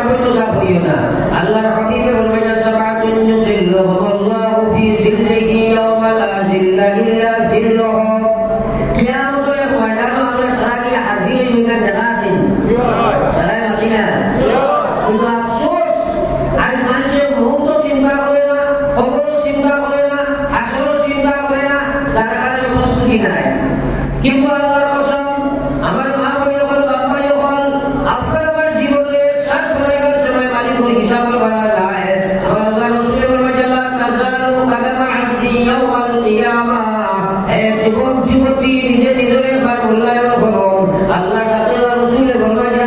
করতে যা করিও না। আল্লাহর হাবিবে বলবেন সাবাতুন যুযিল্লুহুমুল্লাহু ফি জিল্লিহি ইয়াওমা লা জিল্লা ইল্লা জিল্লুহু। কিয়ামতের ময়দানে আমরা সারা কি হাজির হইবা জানা আছেন? সারা নাকি না? কিন্তু আফসোস আজ মানুষের মৌত চিন্তা করে না, কবর চিন্তা করে না, হাসর চিন্তা করে না, সারাকারের প্রস্তুতি নাই। কিন্তু আল্লাহর কসম, আমার মা বইল বাবা যখন আপনার আমার জীবনে শ্বাস নেওয়ার সময় মালিকের হিসাব করা যায়, আমার আল্লাহ রাসূল বলেন লা তাযালু কাদামা আবদি ইয়াওমাল কিয়ামাহ। এই যুবক যুবতী নিজে নিজের বার মূল্যায়ন করো। আল্লাহ রাসূল বলেন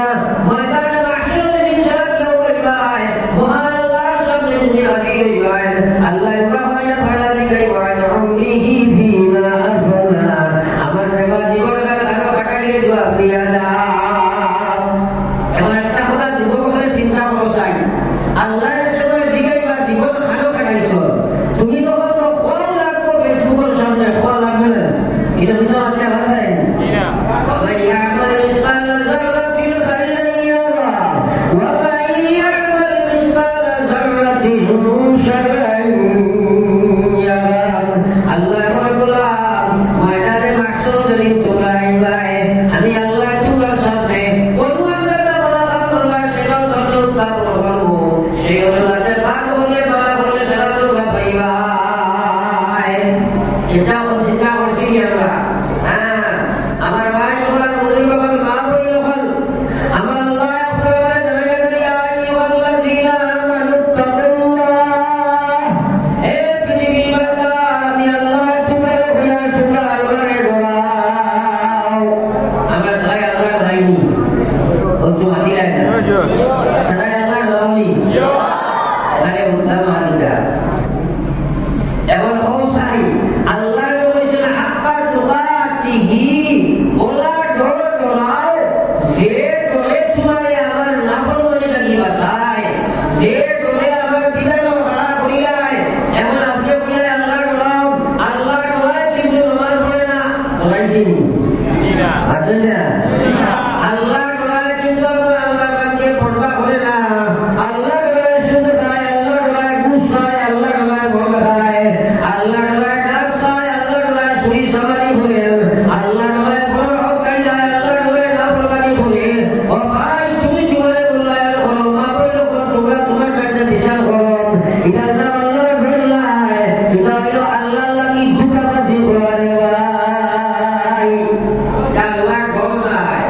ময়দানে মাহশরে ইনশাআল্লাহ কেউ বলবাই মহান আল্লাহর সামনে তুমি হাজির হইবাই। আল্লাহ ইব্রাহিম ফালা দিকাই ওয়া উমরিহি ফিমা আফনা। আমার বাবা জীবনকাল কারো কাটাইলে জবাব দিয়া দাও। এমন একটা কথা যুবকরা চিন্তা করো চাই, আল্লাহর সময় দিগাইবা জীবন কারো কাটাইছো, তুমি তখন তো ফোন লাগবো ফেসবুকের সামনে, ফোন লাগবে না, এটা বুঝতে পারতে হবে না। ومن يعمل مثقال ذرة خيرا يره ومن يعمل مثقال ذرة شرا يره। আল্লাহ বলেন ময়দানে মাহশর যদি তোমরা আইবাই, আমি আল্লাহ তোমার সামনে কোন বান্দারা মুনাফিক করবা সেটাও সত্য উত্তর করব। সেই অনুযায়ী ভাগ হলে বাবা বলে সারা তোমরা পাইবা। এটা চিন্তা করছি আমরা। আমার ভাই যখন বুজুর্গ হল, মা বই যখন আমার আল্লাহ আপনারা জানাই দেন ইয়া আইয়ুহাল্লাযীনা আমানু তাকুল্লাহ। হে পৃথিবীর বান্দা, আমি আল্লাহ তোমার ঘোড়া তোমরা আল্লাহরে ডরাও। আমরা সবাই আল্লাহ ডরাইনি, ও তো মানি না সবাই আল্লাহ ডরাওনি, আরে উল্টা মানিটা এমন হওয়াই। আল্লাহ বলেছেন হাক্কা তুকাতিহি, ওলা ডর ডরাও যে ডরে তোমারে আমার নাফরমানি লাগি বাসায়, যে ডরে আমার বিধান মানা করিলাই। এমন আপনি বলে আল্লাহ ডরাও, আল্লাহ ডরায় কিন্তু নামাজ পড়ে না, ডরাইছিনি না আচ্ছা আল্লাহ ডরায় কিন্তু আল্লাহর বান্দে পড়বা করে না। আল্লাহ ডরায় শুধু খায়, আল্লাহ ডরায় ঘুষ খায়, আল্লাহ ডরায় ভোগ খায়, আল্লাহ ডরায় নাচ খায়, আল্লাহ ডরায় চুরি চামারি করে, আল্লাহ ডরায় বড় হকাই যায়, আল্লাহ ডরায় নাফরমানি করে। ও ভাই তুমি জীবনে মূল্যায়ন করো, মা বইল তোমরা তোমার কাছে বিচার করো। এটার নাম আল্লাহর ঘর নাই, এটা হলো আল্লাহ লাগি ধোঁকাবাজি করে ভাই। আল্লাহ ঘর নাই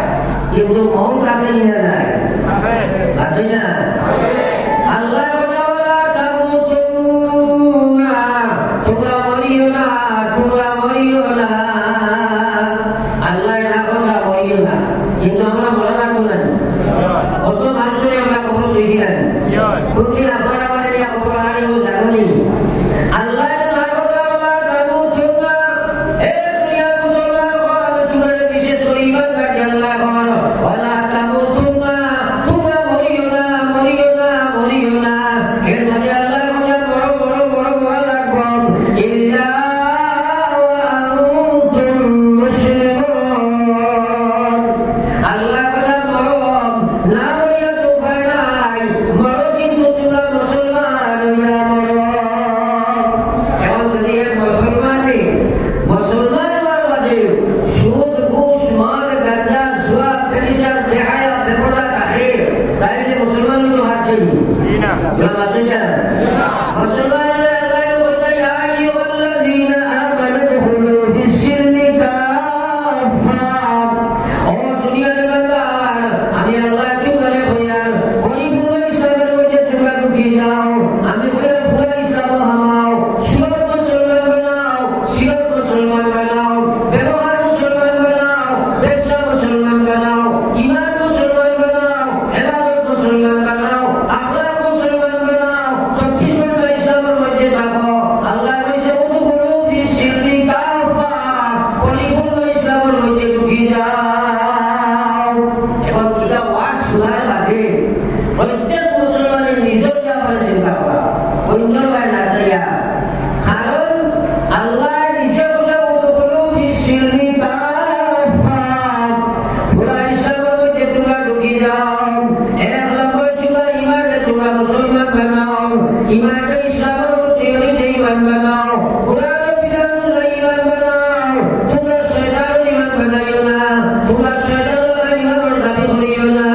কিন্তু মন কাছে নিয়ে নাই আছে না। আল্লাহ বলা তামুতুন্না, তোমরা মরিও না, তোমরা মরিও না। আল্লাহ না বলা মরিও না, কিন্তু আমরা বলা লাগবো না। কত মানুষের আমরা খবর দিয়েছিলাম, কোনদিন আপনারা মানে খবর আনি জানি। আল্লাহ না বলা তামুতুন্না, হে দুনিয়ার মুসলমান হল, আমি তোমাদের বিশেষ করে ইমান রাখি আল্লাহ হল, ওয়ালা তামুতুন্না, তোমরা মরিও না, মরিও না, মরিও না। এর মানে আল্লাহ বড় বড় বড় বড় লাগবো ইল্লা ওয়া আনতুম মুসলিমুন। আল্লাহ বলা বড় না মরিয়া তো উপায় নাই, বড় কিন্তু তোমরা মুসলমান হইয়া বড়। এমন যদি এক মুসলমান বাদে সুদ ঘুষ মদ গাঁজা জুয়া তেরিশা দেহায়া বেপরদা কাহে, তাইলে মুসলমান তো হাসেনি না মাতুজা মুসলমান। আল্লাহ বলে ইয়া আইয়ুহাল্লাযীনা আমানু দুখুলু ফিস-সিলমি কাফা। ও দুনিয়ার বান্দা, আমি আল্লাহ তোমারে কইয়ার পরিপূর্ণ ইসলামের মধ্যে তোমরা ঢুকে যাও। আমি কইয়ার পুরা ইসলাম হামাও, সুরত মুসলমান বানাও, সিরত মুসলমান বানাও, ব্যবহার মুসলমান বানাও, ব্যবসা মুসলমান বানাও, ঈমান মুসলমান বানাও, ইবাদত মুসলমান বানাও, আখলাক মুসলমান বানাও, ইমানকে ইসলামের প্রতি গলিতে ইমান বানাও কোরআন বিধান অনুযায়ী ইমান বানাও তোমরা শয়তানের ইমান বানাইও না তোমরা শয়তানের ইমানের দাবি করিও না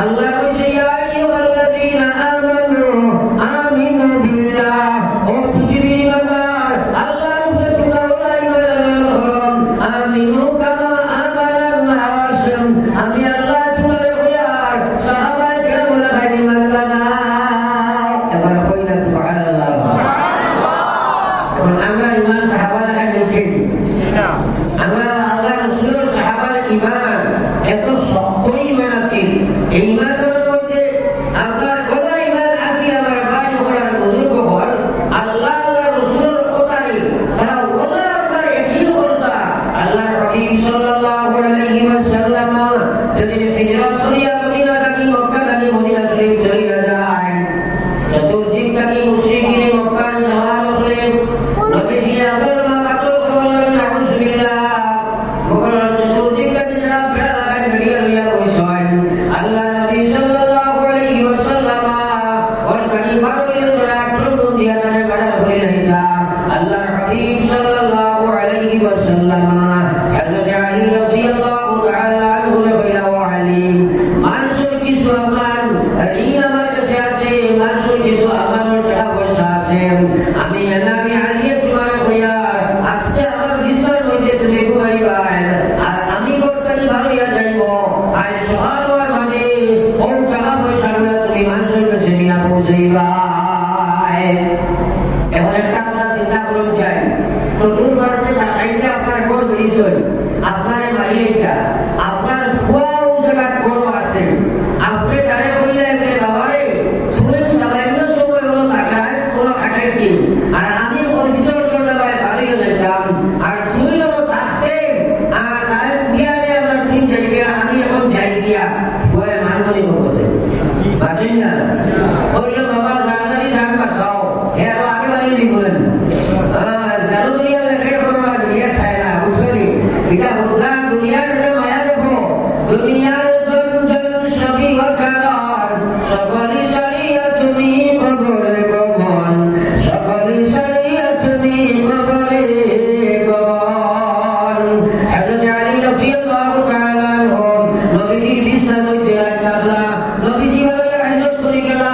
আল্লাহ কইছে ইয়া আইয়ুহাল্লাযীনা আমানু আমিনু বিল্লাহ ও পৃথিবীর ইমানদার আল্লাহর উপরে তোমরা ইমান আনয়ন করো আমিনু কামা আমানান নাস আমি আল্লাহ তোমাদের হইয়ার সাহাবায়ে কেরামের লাগাই ইমান বানাও এবার কইনা সুবহানাল্লাহ সুবহানাল্লাহ আমরা ইমান সাহাবা লাগাই নিছি না আমরা আল্লাহ রাসূলের সাহাবার ইমান এত শক্ত ইমান আছে এই ইমানের মধ্যে আপনার বড় ইমান আছে আমার ভাই ওরা বুজুর্গ হল আল্লাহ আর রাসূলের কথাই তারা ওরা আপনার ইয়াকিন করতা আল্লাহ হাবিব সাল্লাল্লাহু আলাইহি ওয়াসাল্লাম সেদিন হিজরত করিয়া মদিনা থেকে মক্কা থেকে মদিনা শরীফ চলে যায় চতুর্দিক থেকে মুশরিকিনে মক্কা যাওয়ার ফলে নবীজি আপনার মা কাতর করলেন আউযুবিল্লাহ মক্কার চতুর্দিক থেকে যারা বেড়া লাগায় বেরিয়ে লইয়া বসেন আল্লাহ নবী সাল্লাল্লাহু আলাইহি ওয়াসাল্লাম ওর কাছে বারোলে তোরা প্রভু দিয়া তারে বেড়া ভরে লইতা আল্লাহ হাবিব সাল্লাল্লাহু আলাইহি ওয়াসাল্লাম হযরত আলী রাদিয়াল্লাহু তাআলা আনহু বলা ওয়া আলী মানুষের কিছু আমার ঋণ আমার কাছে আছে মানুষের কিছু আমার টাকা পয়সা আছে আমি নবী আলী তোমার কইয়া আজকে আমার বিছানার মধ্যে তুমি ঘুমাইবা আর আমি বর্তমানে ভালো হইয়া যাইব আর সহায়তার মানে ওই টাকা পয়সাগুলো তুমি মানুষের কাছে নিয়ে পৌঁছাইবা এখন একটা কথা চিন্তা করুন চাই তো দূর বাড়িতে টাকাইতে আপনার ঘর বেরিয়েছেন আপনার বাড়িটা আপনার ফুয়াও জায়গা ঘর আছে আপনি তারে বললে এমনি বাবারে তুমি সামান্য সময় হলো টাকায় কোনো খাটে কি আর আমি পরিশ্রম করতে পারি বাড়িয়ে যেতাম আর তুমি হলো থাকতে আর তাই বিয়ারে আমরা তিন জায়গায় আমি এখন যাই দিয়া ফুয়ে মানবনি বলছে বাজেন না ওইলো বাবা জানানি ধান বাসাও হে আরো আগে বাড়িয়ে দিবেন জানো দুনিয়া লেখে করবা দুনিয়া ছায়না বুঝলি এটা বদলা দুনিয়ার যে মায়া দেখো দুনিয়ার জন সবই ওয়াকার সকলি শরিয়া তুমি কবরে গমন সকলি শরিয়া তুমি কবরে গমন হযরত আলী রাদিয়াল্লাহু তাআলা আনহু নবীর বিছানার মধ্যে রাখলা নবীজি বলে হিজরত করে গেলা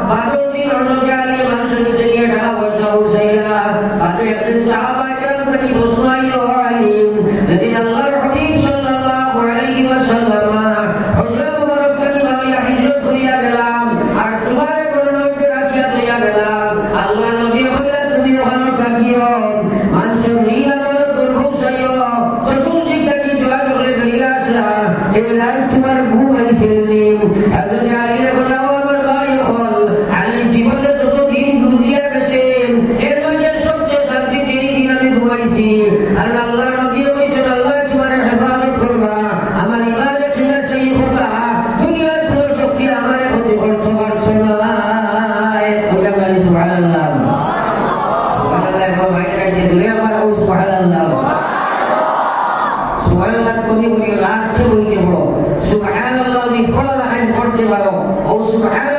বাদর দিন হযরত আলী মানুষের কাছে নিয়ে টাকা পয়সা উঠাইলা আতে একজন সাহাবা কেরাম থেকে প্রশ্ন আইলো আলী যদি আল্লাহর হাবিব সাল্লাল্লাহু আলাইহি ওয়াসাল্লাম হযরত মুবারক থেকে আমি হিজরত করিয়া গেলাম আর তোমার ঘরের মধ্যে রাখিয়া দিয়া গেলাম আল্লাহর নবী বললেন তুমি ওখানে থাকিও মানুষের নীল আমার দুর্ঘটনায়ও চতুর্দিক থেকে জোয়ার করে বেরিয়ে আসা এই রাত তোমার ঘুম আইসেনি হযরত আলী বললেন আমার ভাই হল আলী জীবনে যত দিন গুজিয়া গেছেন এর মধ্যে সবচেয়ে শান্তিতে এই দিন আমি ঘুমাইছি আর আল্লাহর নবী বলেছেন আল্লাহ তোমার হেফাজত করবা আমার ইমানে খিলাফ সেই কথা দুনিয়ার কোনো শক্তি আমার ক্ষতি করতে পারছে না ওটা বলি সুবহানাল্লাহ সুবহানাল্লাহ ভাই কাছে দুই আমার ও সুবহানাল্লাহ সুবহানাল্লাহ কোনি কোনি রাখছে বলতে বড় সুবহানাল্লাহ দি ফলা রাখাই পড়তে পারো ও সুবহানাল্লাহ